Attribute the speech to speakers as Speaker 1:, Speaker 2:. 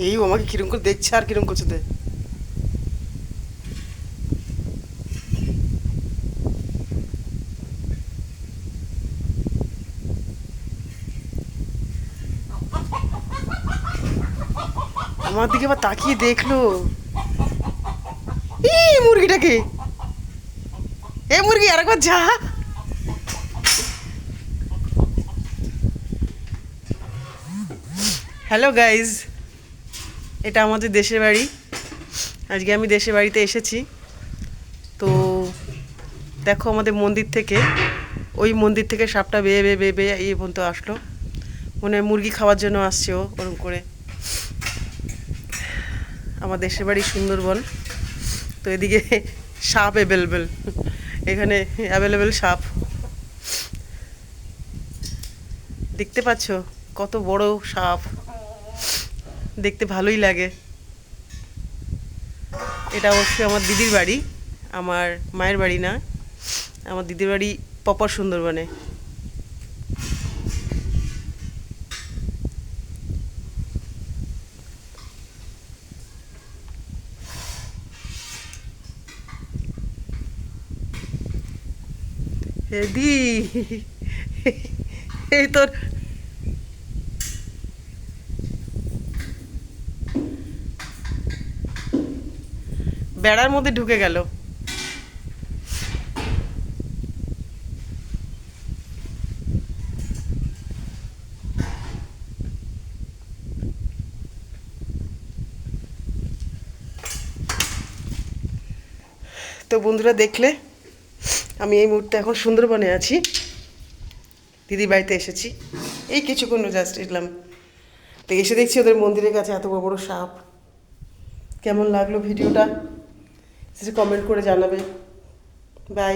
Speaker 1: এই ও আমাকে কিরম করে দেখছে আর কিরম করছে দে। আমার দিকে আবার তাকিয়ে দেখলো। এই মুরগিটাকে, এ মুরগি আরেকবার যা। হ্যালো গাইজ, এটা আমাদের দেশের বাড়ি। আজকে আমি দেশের বাড়িতে এসেছি। তো দেখো আমাদের মন্দির থেকে, ওই মন্দির থেকে সাপটা বেয়ে বেয়ে বেয়ে বেয়ে এই পর্যন্ত আসলো। মনে হয় মুরগি খাওয়ার জন্য আসছে ও, ওরকম করে। আমার দেশের বাড়ি সুন্দরবন। তো এদিকে সাপ অ্যাভেলেবেল, এখানে অ্যাভেলেবেল সাপ দেখতে পাচ্ছ, কত বড় সাপ, দেখতে ভালোই লাগে। এটা অবশ্যই আমার দিদির বাড়ি, আমার মায়ের বাড়ি না। আমার দিদির বাড়ি প্রপার সুন্দরবনে। দি, এই তোর বেড়ার মধ্যে ঢুকে গেল। তো বন্ধুরা দেখলে, আমি এই মুহূর্তে এখন সুন্দরবনে আছি, দিদির বাড়িতে এসেছি। এই কিছুক্ষণ জাস্ট এলাম। তো এসে দেখছি ওদের মন্দিরের কাছে এত বড় বড় সাপ। কেমন লাগলো ভিডিওটা সেটা কমেন্ট করে জানাবে। বাই।